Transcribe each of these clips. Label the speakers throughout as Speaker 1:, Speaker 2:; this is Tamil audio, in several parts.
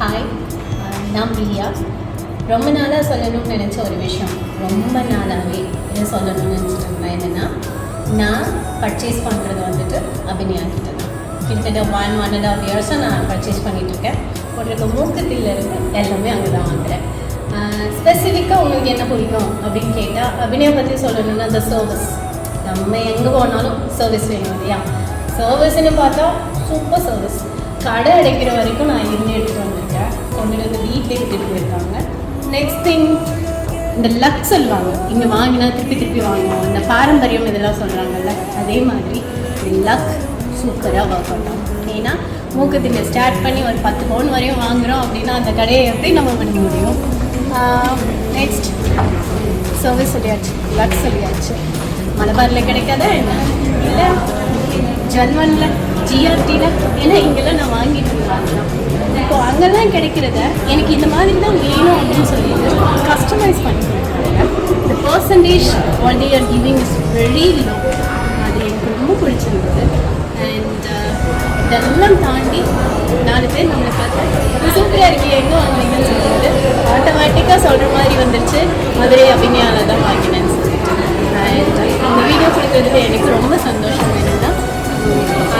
Speaker 1: ஹாய், நான் பிரியா. ரொம்ப நாளாக சொல்லணும்னு நினச்ச ஒரு விஷயம், ரொம்ப நாளாகவே என்ன சொல்லணும்னு நினச்சிட்டு என்னென்னா, நான் பர்ச்சேஸ் பண்ணுறது வந்துட்டு அபிநயா கிட்ட தான். கிட்டத்தட்ட 1.5 இயர்ஸாக நான் பர்ச்சேஸ் பண்ணிகிட்ருக்கேன். போட்டிருக்க மூக்கத்திலிருந்து எல்லாமே அங்கே தான் வாங்குகிறேன். ஸ்பெசிஃபிக்காக உங்களுக்கு என்ன பிடிக்கும் அப்படின்னு கேட்டால், அபிநயா பற்றி சொல்லணும்னா அந்த சர்வீஸ். நம்ம எங்கே போனாலும் சர்வீஸ் வேணும் இல்லையா? சர்வீஸ்ன்னு பார்த்தா சூப்பர் சர்வீஸ். கடை அடைக்கிற வரைக்கும் நான் இருந்து எடுத்துகிட்டு வந்திருக்கேன். கொண்டு வந்து வீட்டிலே விட்டுட்டு போயிருக்காங்க. நெக்ஸ்ட் திங், இந்த லக் சொல்லுவாங்க, இங்கே வாங்கினா திருப்பி வாங்குவோம், இந்த பாரம்பரியம் இதெல்லாம் சொல்கிறாங்கல்ல, அதே மாதிரி லக் சூப்பராக ஒர்க் பண்ணோம். ஏன்னா மூக்கத்தில் ஸ்டார்ட் பண்ணி ஒரு 10 பவுன் வரையும் வாங்குகிறோம் அப்படின்னா அந்த கடையை எப்படி நம்ம பண்ண முடியும்? நெக்ஸ்ட் சர்வீஸ் சொல்லியாச்சு, லக் சொல்லியாச்சு. மலபாரில் கிடைக்காதா என்ன? இல்லை ஜன்வனில், ஜிஆர்டியில், ஏன்னா இங்கெல்லாம் நான் வாங்கிட்டு இருந்தேன். இப்போது அங்கெல்லாம் கிடைக்கிறத எனக்கு இந்த மாதிரி தான் வேணும் அப்படின்னு சொல்லிட்டு கஸ்டமைஸ் பண்ணி கொடுக்குறாங்க. இந்த percentage what they are giving is very low. அது எனக்கு ரொம்ப பிடிச்சிருந்தது. அண்ட் இதெல்லாம் தாண்டி 4 பேர் நம்மளை பார்த்து சூப்பராக இருக்கே, எங்கே வாங்கினீங்கன்னு சொல்லிட்டு ஆட்டோமேட்டிக்காக சொல்கிற மாதிரி வந்துருச்சு. மதுரை அபிநயாவில் தான் வாங்கினேன்னு சொல்லிட்டு. அண்ட் இந்த வீடியோ கொடுக்குறதுல எனக்கு ரொம்ப சந்தோஷம். என்னென்னா,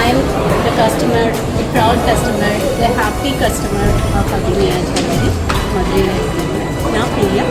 Speaker 1: I am the customer, the proud customer, the happy customer of Abhinaya Jewellery, Madurai. Now, Priya,